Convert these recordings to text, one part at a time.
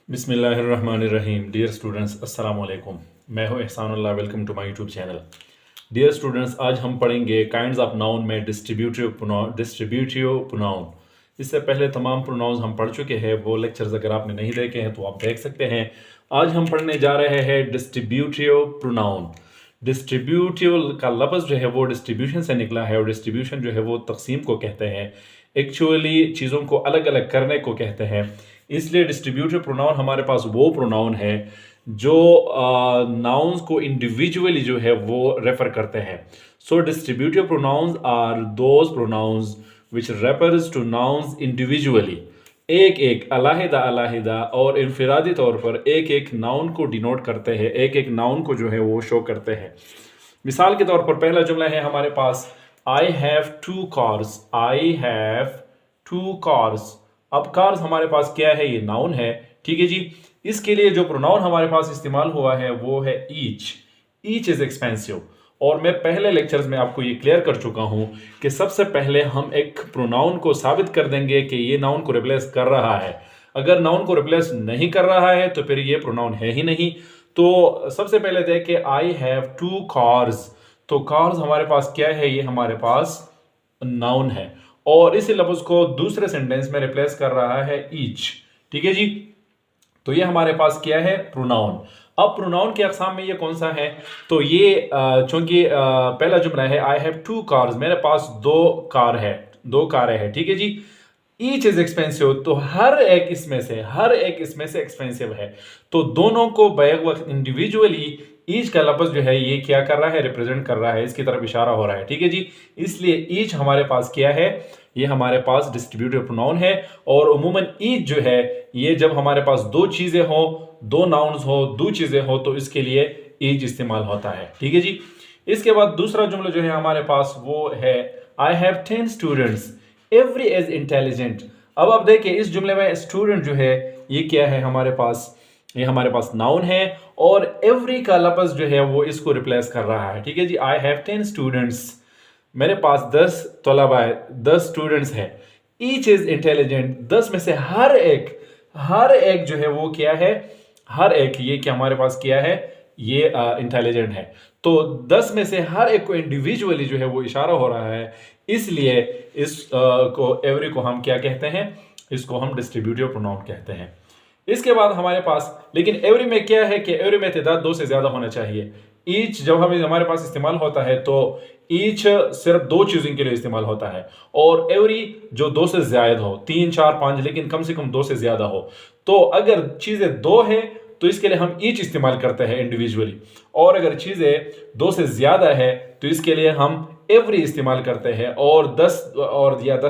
बिस्मिल्लाहिर्रहमानिर्रहीम। Dear students, अस्सलाम वालेकुम। मैं हूं Ehsanullah. Welcome to my YouTube channel. Dear students, आज हम पढ़ेंगे काइंड्स ऑफ नाउन में डिस्ट्रीब्यूटिव प्रोनाउन। इससे पहले तमाम प्रोनाउंस हम पढ़ चुके हैं। वो लेक्चर्स अगर आपने नहीं देखे हैं तो आप देख सकते हैं। आज हम पढ़ने जा रहे हैं डिस्ट्रीब्यूटिव प्रोनाउन। डिस्ट्रीब्यूटिव का लफ्ज़ जो है वो डिस्ट्रीब्यूशन से निकला है, और डिस्ट्रीब्यूशन जो है वो तकसीम को कहते हैं। एक्चुअली चीज़ों को अलग अलग करने को कहते हैं। इसलिए डिस्ट्रीब्यूटिव प्रोनाउन हमारे पास वो प्रोनाउन है जो नाउन्स को इंडिविजुअली जो है वो रेफर करते हैं। So distributive pronouns are those pronouns which refers to nouns individually. एक एक अलहदा अलहदा और इनफरादी तौर पर एक एक नाउन को डिनोट करते हैं, एक एक नाउन को जो है वो शो करते हैं। मिसाल के तौर पर पहला जुमला है हमारे पास, I have two cars. I have two cars. अब कार्स हमारे पास क्या है? ये नाउन है, ठीक है जी। इसके लिए जो प्रोनाउन हमारे पास इस्तेमाल हुआ है वो है ईच। Each is expensive. और मैं पहले लेक्चर्स में आपको ये क्लियर कर चुका हूं कि सबसे पहले हम एक प्रोनाउन को साबित कर देंगे कि ये नाउन को रिप्लेस कर रहा है। अगर नाउन को रिप्लेस नहीं कर रहा है तो फिर ये प्रोनाउन है ही नहीं। तो सबसे पहले देखें, आई हैव टू कार्स। तो कार्स हमारे पास क्या है? ये हमारे पास नाउन है, और इस लफ्ज को दूसरे सेंटेंस में रिप्लेस कर रहा है ईच, ठीक है जी। तो ये हमारे पास क्या है? प्रोनाउन। अब प्रोनाउन के अक़साम में ये कौन सा है? तो ये चूंकि पहला जुमला है, आई हैव टू कार्स, मेरे पास दो कारें हैं, ठीक है जी। ईच इज एक्सपेंसिव, तो हर एक इसमें से एक्सपेंसिव है। तो दोनों को बैक वक्त इंडिविजुअली ईच का लफ्ज जो है ये क्या कर रहा है? रिप्रेजेंट कर रहा है, इसकी तरफ इशारा हो रहा है, ठीक है जी। इसलिए ईच हमारे पास क्या है? ये हमारे पास डिस्ट्रीब्यूटिव प्रोनाउन है। और उमूमन ईच जो है ये जब हमारे पास दो चीजें हो, दो नाउन्स हो, दो चीजें हो, तो इसके लिए ईच इस्तेमाल होता है, ठीक है जी। इसके बाद दूसरा जुमला जो है हमारे पास वो है, I have 10 students, every is intelligent. अब आप देखिए इस जुमले में स्टूडेंट जो है ये क्या है हमारे पास? ये हमारे पास नाउन है, और एवरी का लफ्ज जो है वो इसको रिप्लेस कर रहा है, ठीक है जी। आई हैव 10 स्टूडेंट्स, मेरे पास 10 तलबा है, 10 स्टूडेंट्स है। ईच इज इंटेलिजेंट, 10 में से हर एक जो है वो क्या है? हर एक, ये क्या हमारे पास क्या है? ये इंटेलिजेंट है। तो 10 में से हर एक को इंडिविजुअली जो है वो इशारा हो रहा है, इसलिए इस को एवरी को हम क्या कहते हैं? इसको हम डिस्ट्रीब्यूटिव प्रोनाउन कहते हैं। इसके बाद हमारे पास, लेकिन एवरी में क्या है कि एवरी में तादाद दो से ज्यादा होना चाहिए। ईच जब हमारे पास इस्तेमाल होता है तो ईच सिर्फ दो चीजों के लिए इस्तेमाल होता है, और एवरी जो दो से ज्यादा हो, 3 4 5, लेकिन कम से कम दो से ज्यादा हो। तो अगर चीजें दो है तो इसके लिए हम ईच इस्तेमाल करते हैं इंडिविजुअली, और अगर चीजें दो से ज्यादा है तो इसके लिए हम एवरी इस्तेमाल करते हैं। और 10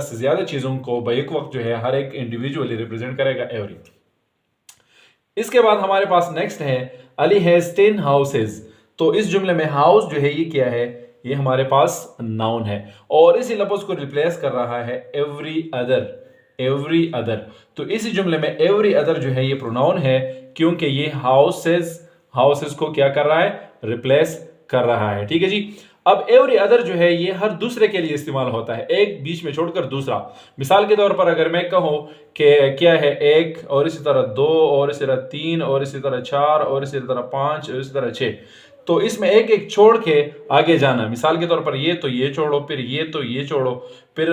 से ज्यादा चीजों को बैक वक्त जो है हर एक इंडिविजुअली रिप्रेजेंट करेगा एवरी। इसके बाद हमारे पास नेक्स्ट है, अली हैज 10 हाउसेज। तो इस जुमले में हाउस जो है ये क्या है? ये हमारे पास नाउन है, और इसी लफ्ज को रिप्लेस कर रहा है एवरी अदर। तो इसी जुमले में एवरी अदर जो है ये प्रोनाउन है, क्योंकि ये हाउसेज को क्या कर रहा है? रिप्लेस कर रहा है, ठीक है जी। अब एवरी अदर जो है ये हर दूसरे के लिए इस्तेमाल होता है, एक बीच में छोड़कर दूसरा। मिसाल के तौर पर अगर मैं कहूं कि क्या है, एक और इसी तरह दो और इसी तरह 3 और इसी तरह 4 और इसी तरह 5 और इसी तरह 6, तो इसमें एक एक छोड़ के आगे जाना। मिसाल के तौर पर ये तो ये छोड़ो, फिर ये तो ये छोड़ो, फिर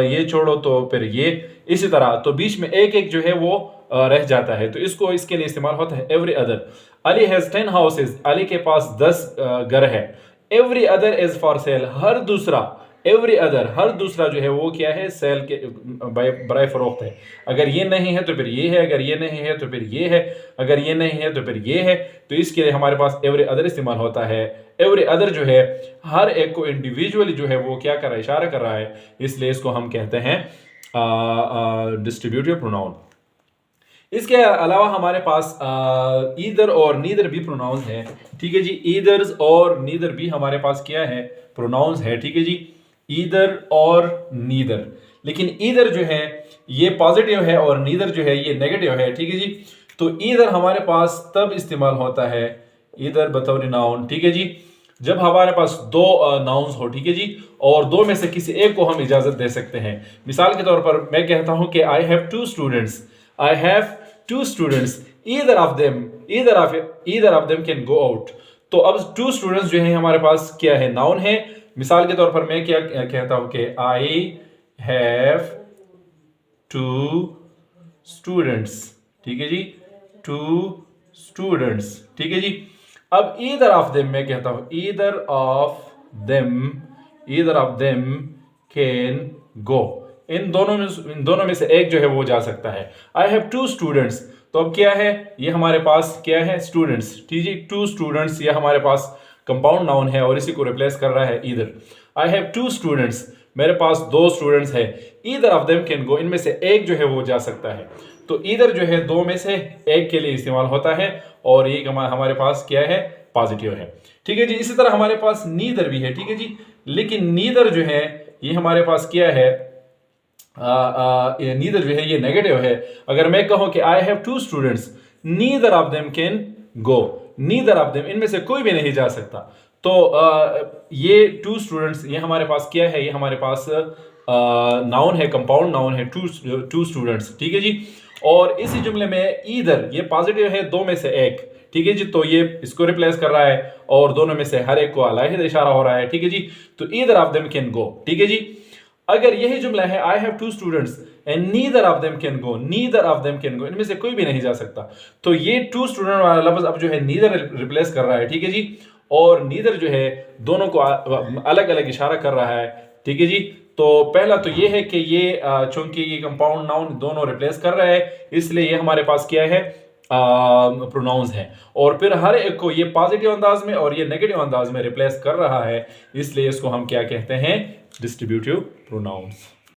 ये छोड़ो, तो फिर ये, इसी तरह। तो बीच में एक एक जो है वो रह जाता है, तो इसको इसके लिए इस्तेमाल होता है every other. Ali has 10 houses, Ali के पास 10 घर है। Every other is for sale, हर दूसरा, एवरी अदर हर दूसरा जो है वो क्या है? सेल के बराए फरोख्त है। अगर ये नहीं है तो फिर ये है, अगर ये नहीं है तो फिर ये है, अगर ये नहीं है तो फिर ये है। तो इसके लिए हमारे पास एवरी अदर इस्तेमाल होता है। एवरी अदर जो है हर एक को इंडिविजुअली जो है वो क्या कर रहा है? इशारा कर रहा है, इसलिए इसको हम कहते हैं डिस्ट्रीब्यूटिव प्रोनाउन। इसके अलावा हमारे पास ईदर और नीदर भी प्रोनाउंस है, ठीक है जी। ईदर्स और नीदर भी हमारे पास क्या है? प्रोनाउंस है, ठीक है जी। ईदर और नीदर, लेकिन ईदर जो है ये पॉजिटिव है और नीदर जो है ये नेगेटिव है, ठीक है जी। तो ईदर हमारे पास तब इस्तेमाल होता है, ईदर बतौर नाउन, ठीक है जी, जब हमारे पास दो नाउन्स हो, ठीक है जी, और दो में से किसी एक को हम इजाजत दे सकते हैं। मिसाल के तौर पर मैं कहता हूं कि I have 2 students, I have two students either of them can go out. तो अब टू स्टूडेंट्स जो है हमारे पास क्या है, नाउन है। मिसाल के तौर पर मैं क्या कहता हूं कि आई हैव टू स्टूडेंट्स, ठीक है जी, टू स्टूडेंट्स, ठीक है जी। अब ईदर ऑफ देम मैं कहता हूं either of them can go. इन दोनों में से एक जो है वो जा सकता है। आई हैव टू स्टूडेंट्स, तो अब क्या है, ये हमारे पास क्या है, स्टूडेंट्स, ठीक है। टू स्टूडेंट्स ये हमारे पास कंपाउंड नाउन है और इसी को रिप्लेस कर रहा है either. I have two students, मेरे पास दो स्टूडेंट्स है। Either of them can go, इनमें से एक जो है वो जा सकता है। तो ईदर जो है दो में से एक के लिए इस्तेमाल होता है और ये हमारे पास क्या है, पॉजिटिव है, ठीक है जी। इसी तरह हमारे पास नीदर भी है, ठीक है जी। लेकिन नीदर जो है ये हमारे पास क्या है, नीदर जो है ये नेगेटिव है। अगर मैं कहूं कि I have two students, neither of them can go, neither of them, इनमें से कोई भी नहीं जा सकता। तो ये टू स्टूडेंट्स ये हमारे पास क्या है, ये हमारे पास नाउन है, कंपाउंड नाउन है, टू स्टूडेंट्स, ठीक है जी। और इसी जुमले में ईदर ये पॉजिटिव है, दो में से एक, ठीक है जी। तो ये इसको रिप्लेस कर रहा है और दोनों में से हर एक को अलग इशारा हो रहा है, ठीक है जी। तो either of them can go, ठीक है जी। अगर यही जुमला है I have two students and neither of them can go, neither of them can go, इनमें से कोई भी नहीं जा सकता। तो ये टू स्टूडेंट वाला लफ्ज अब जो है नीदर रिप्लेस कर रहा है, ठीक है जी। और नीदर जो है दोनों को अलग अलग इशारा कर रहा है, ठीक है जी। तो पहला तो ये है कि ये चूंकि ये कंपाउंड नाउन दोनों रिप्लेस कर रहा है, इसलिए ये हमारे पास क्या है, प्रोनाउंस है। और फिर हर एक को ये पॉजिटिव अंदाज में और ये नेगेटिव अंदाज में रिप्लेस कर रहा है, इसलिए इसको हम क्या कहते हैं, डिस्ट्रीब्यूटिव प्रोनाउंस।